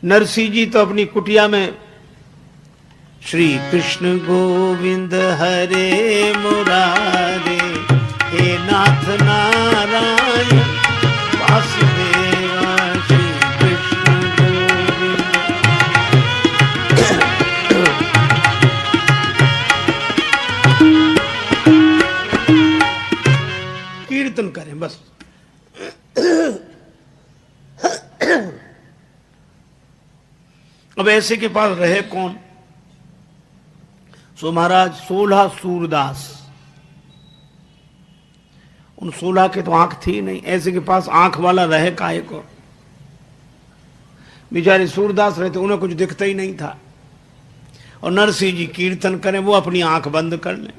नरसिंह जी तो अपनी कुटिया में श्री कृष्ण गोविंद हरे मुरारे, हे नाथ नारायण वासुदेवा, श्री कृष्ण गोविंद। कीर्तन करें बस। अब ऐसे के पास रहे कौन? सो महाराज 16 सूरदास, उन 16 के तो आंख थी नहीं, ऐसे के पास आंख वाला रहे काहे को? बेचारे सूरदास रहते, उन्हें कुछ दिखता ही नहीं था। और नरसिंह जी कीर्तन करें, वो अपनी आंख बंद कर लें।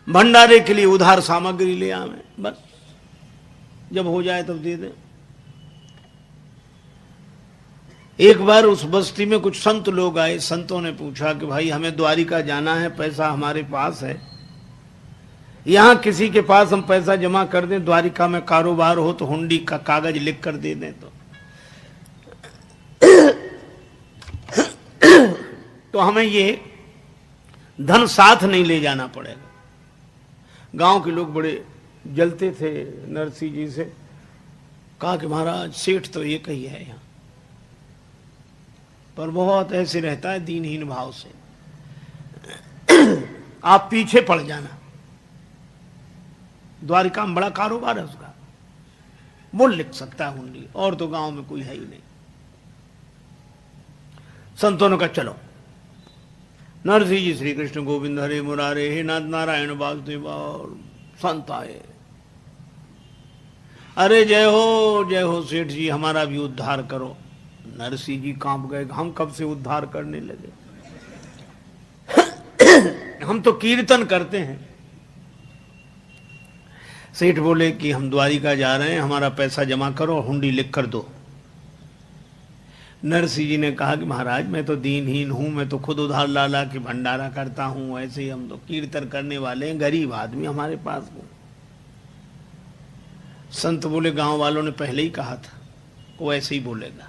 भंडारे के लिए उधार सामग्री ले आवे, बस जब हो जाए तब दे दें। एक बार उस बस्ती में कुछ संत लोग आए। संतों ने पूछा कि भाई हमें द्वारिका जाना है, पैसा हमारे पास है, यहां किसी के पास हम पैसा जमा कर दें, द्वारिका में कारोबार हो तो हुंडी का कागज लिख कर दे दें तो हमें ये धन साथ नहीं ले जाना पड़ेगा। गांव के लोग बड़े जलते थे नरसिंह जी से। कहा कि महाराज सेठ तो एक ही है यहां, पर बहुत ऐसे रहता है दीनहीन भाव से, आप पीछे पड़ जाना, द्वारिका में बड़ा कारोबार है उसका, वो लिख सकता है हुंडी, और तो गांव में कोई है ही नहीं। संतों ने कहा चलो। नरसिंह जी श्री कृष्ण गोविंद हरे मुरारे, हे नाथ नारायण वासुदेवा, और संत आए। अरे जय हो सेठ जी, हमारा भी उद्धार करो। नरसिंह जी कांप गए, हम कब से उद्धार करने लगे? हम तो कीर्तन करते हैं। सेठ बोले कि हम द्वारिका जा रहे हैं, हमारा पैसा जमा करो और हुंडी लिख कर दो। नरसिंह जी ने कहा कि महाराज मैं तो दीनहीन हूं, मैं तो खुद उधार ला के भंडारा करता हूं, ऐसे ही हम तो कीर्तन करने वाले हैं, गरीब आदमी हमारे पास हो। संत बोले गांव वालों ने पहले ही कहा था, वो ऐसे ही बोलेगा।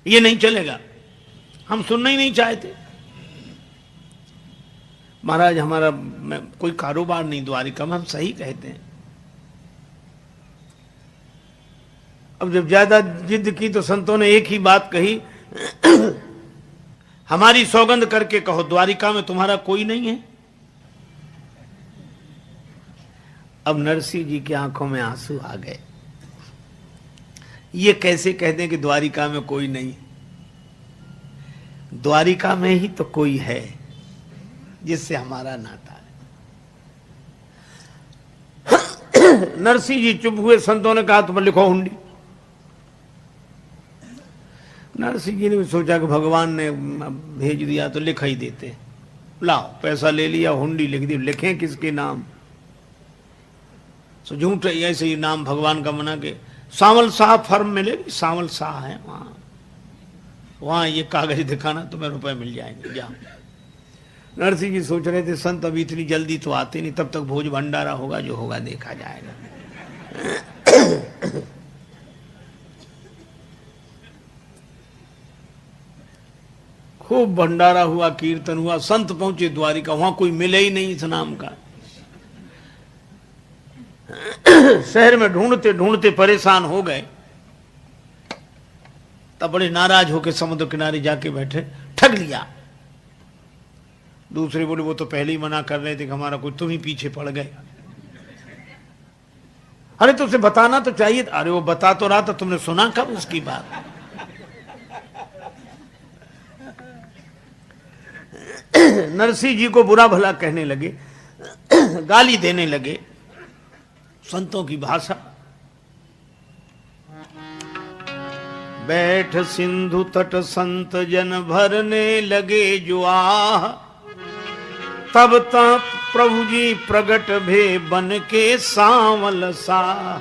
ये नहीं चलेगा, हम सुनना ही नहीं चाहते। महाराज हमारा कोई कारोबार नहीं द्वारिका में, हम सही कहते हैं। अब जब ज्यादा जिद की तो संतों ने एक ही बात कही, हमारी सौगंध करके कहो द्वारिका में तुम्हारा कोई नहीं है। अब नरसिंह जी की आंखों में आंसू आ गए। ये कैसे कह दें कि द्वारिका में कोई नहीं? द्वारिका में ही तो कोई है जिससे हमारा नाता है। नरसिंह जी चुप हुए। संतों ने कहा तुम लिखो हुंडी। नरसिंह जी ने भी सोचा कि भगवान ने भेज दिया तो लिखा ही देते। लाओ पैसा ले लिया, हुंडी लिख दी। लिखें किसके नाम? तो झूठ ऐसे ही नाम भगवान का मना के सांवल शाह फर्म मिलेगी, सांवल शाह है वहां ये कागज दिखाना, तुम्हें रुपए मिल जाएंगे, जाओ। नरसिंह जी सोच रहे थे संत अभी इतनी जल्दी तो आते नहीं, तब तक भोज भंडारा होगा, जो होगा देखा जाएगा। खूब भंडारा हुआ, कीर्तन हुआ। संत पहुंचे द्वारिका, वहां कोई मिले ही नहीं इस नाम का। शहर में ढूंढते ढूंढते परेशान हो गए। तब बड़े नाराज होकर समुद्र किनारे जाके बैठे। ठग लिया। दूसरे बोले वो तो पहले ही मना कर रहे थे कि हमारा कोई, तुम ही पीछे पड़ गए। अरे तो उसे बताना तो चाहिए। अरे वो बता तो रहा था, तुमने सुना कब उसकी बात? नरसिंह जी को बुरा भला कहने लगे, गाली देने लगे। संतों की भाषा। बैठ सिंधु तट संत जन भरने लगे जो आह, तब तक प्रभु जी प्रगट भे बन के सांवल साह।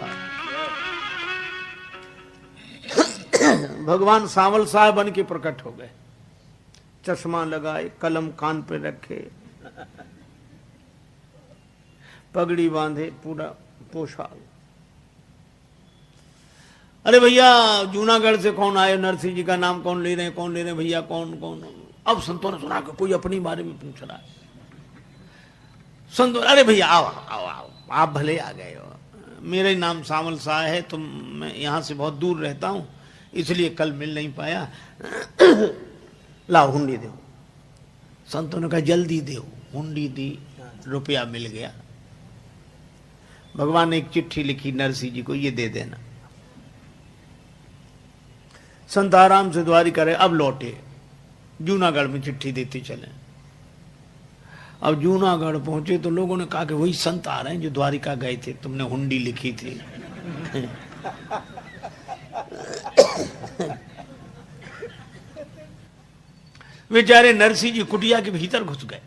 भगवान सांवल साह बन के प्रकट हो गए। चश्मा लगाए, कलम कान पे रखे, पगड़ी बांधे, पूरा पोशाक। अरे भैया जूनागढ़ से कौन आए, नरसिंह जी का नाम कौन ले रहे हैं, कौन ले रहे हैं भैया, कौन कौन। अब संतों ने सुना कि कोई अपनी बारे में पूछ रहा है। संतो, अरे भैया आओ आओ आओ, आप भले आ गए हो, मेरा नाम सामल शाह है, तुम मैं यहाँ से बहुत दूर रहता हूँ इसलिए कल मिल नहीं पाया, लाओ हुंडी दो। संतों ने कहा जल्दी दो, हुंडी दी, रुपया मिल गया। भगवान ने एक चिट्ठी लिखी नरसिंह जी को, ये दे देना। संत आराम से द्वारिका रहे, अब लौटे, जूनागढ़ में चिट्ठी देते चले। अब जूनागढ़ पहुंचे तो लोगों ने कहा कि वही संत आ रहे हैं जो द्वारिका गए थे, तुमने हुंडी लिखी थी। बेचारे नरसिंह जी कुटिया के भीतर घुस गए।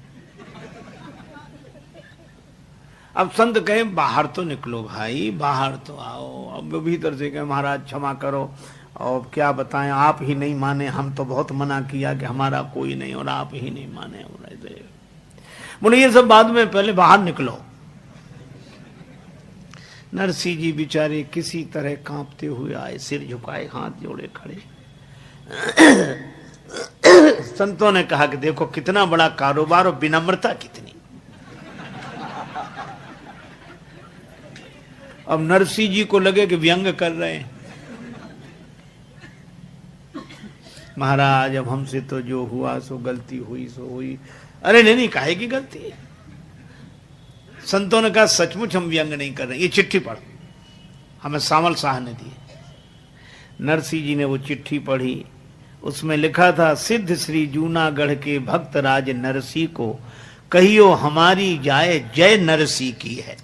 अब संत कहे बाहर तो निकलो भाई, बाहर तो आओ। अब भीतर से कहे महाराज क्षमा करो, और क्या बताएं, आप ही नहीं माने, हम तो बहुत मना किया कि हमारा कोई नहीं, और आप ही नहीं माने। बोले ये सब बाद में, पहले बाहर निकलो। नरसिंह जी बेचारे किसी तरह कांपते हुए आए, सिर झुकाए, हाथ जोड़े खड़े। संतों ने कहा कि देखो कितना बड़ा कारोबार और विनम्रता कितनी। अब नरसिंह जी को लगे कि व्यंग कर रहे हैं। महाराज अब हमसे तो जो हुआ सो गलती हुई सो हुई। अरे नहीं नहीं, काहे की गलती है। संतों ने कहा सचमुच हम व्यंग नहीं कर रहे, ये चिट्ठी पढ़, हमें सामल शाह ने दी। नरसिंह जी ने वो चिट्ठी पढ़ी, उसमें लिखा था, सिद्ध श्री जूनागढ़ के भक्त राज नरसिंह को कहियो हमारी जाए जय नरसिंह की है।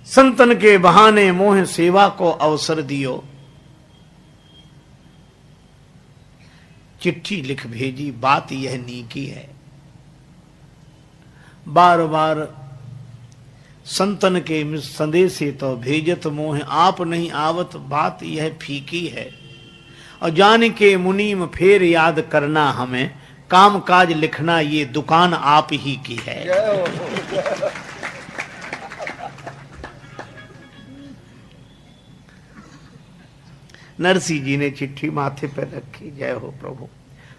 संतन के बहाने मोह सेवा को अवसर दियो। चिट्ठी लिख भेजी, बात यह नीकी है। बार बार संतन के संदेशे तो भेजत मोह, आप नहीं आवत बात यह फीकी है। और जान के मुनीम फेर याद करना हमें, काम काज लिखना ये दुकान आप ही की है। नरसिंह जी ने चिट्ठी माथे पर रखी, जय हो प्रभु।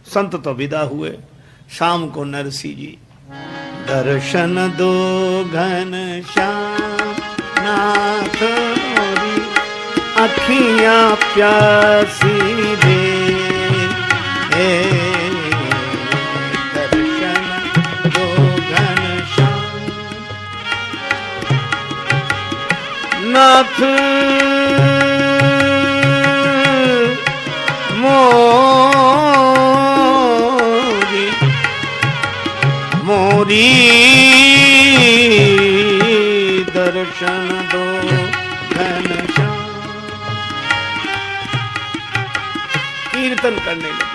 संत तो विदा हुए। शाम को नरसिंह जी, दर्शन दो घन श्याम नाथ मोरी, अखियां प्यासी दे, दर्शन दो घन श्याम नाथ मोरी, मोरी दर्शन दो घनश्याम। कीर्तन करने लगे।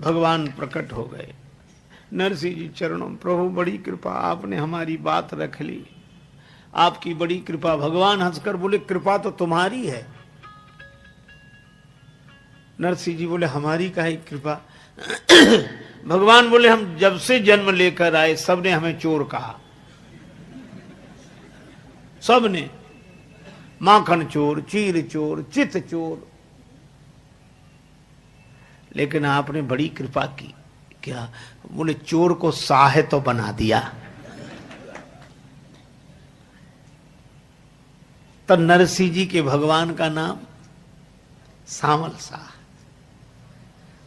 भगवान प्रकट हो गए। नरसिंह जी चरणों, प्रभु बड़ी कृपा, आपने हमारी बात रख ली, आपकी बड़ी कृपा। भगवान हंसकर बोले कृपा तो तुम्हारी है। नरसिंह जी बोले हमारी काहे कृपा। भगवान बोले हम जब से जन्म लेकर आए सबने हमें चोर कहा, सबने, माखन चोर, चीर चोर, चित चोर, लेकिन आपने बड़ी कृपा की। क्या? बोले चोर को साहे तो बना दिया। तो नरसिंह जी के भगवान का नाम सामल शाह,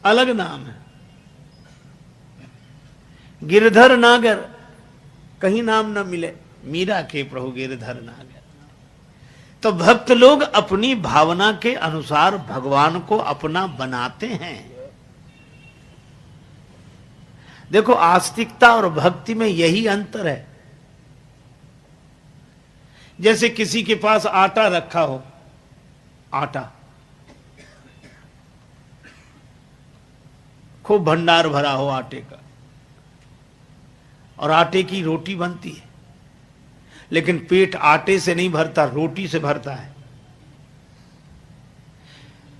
अलग नाम है। गिरधर नागर, कहीं नाम न मिले, मीरा के प्रभु गिरधर नागर। तो भक्त लोग अपनी भावना के अनुसार भगवान को अपना बनाते हैं। देखो आस्तिकता और भक्ति में यही अंतर है। जैसे किसी के पास आटा रखा हो, आटा खूब भंडार भरा हो आटे का, और आटे की रोटी बनती है, लेकिन पेट आटे से नहीं भरता, रोटी से भरता है।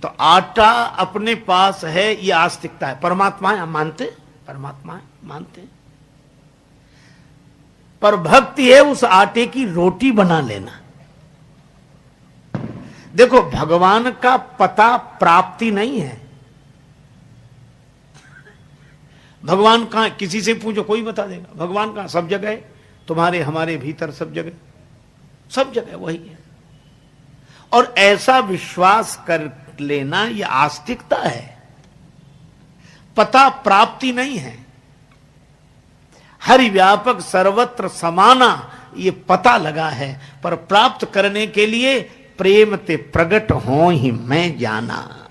तो आटा अपने पास है, ये आस्तिकता है। परमात्मा है, हम मानते, परमात्मा है, मानते। पर भक्ति है उस आटे की रोटी बना लेना। देखो, भगवान का पता प्राप्ति नहीं है। भगवान कहां, किसी से पूछो कोई बता देगा। भगवान कहां, सब जगह है, तुम्हारे हमारे भीतर, सब जगह, सब जगह वही है। और ऐसा विश्वास कर लेना यह आस्तिकता है, पता प्राप्ति नहीं है। हरि व्यापक सर्वत्र समाना ये पता लगा है, पर प्राप्त करने के लिए प्रेम ते प्रगट हो ही मैं जाना।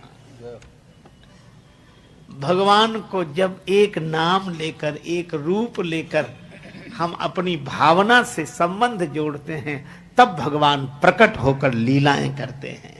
भगवान को जब एक नाम लेकर, एक रूप लेकर हम अपनी भावना से संबंध जोड़ते हैं, तब भगवान प्रकट होकर लीलाएं करते हैं।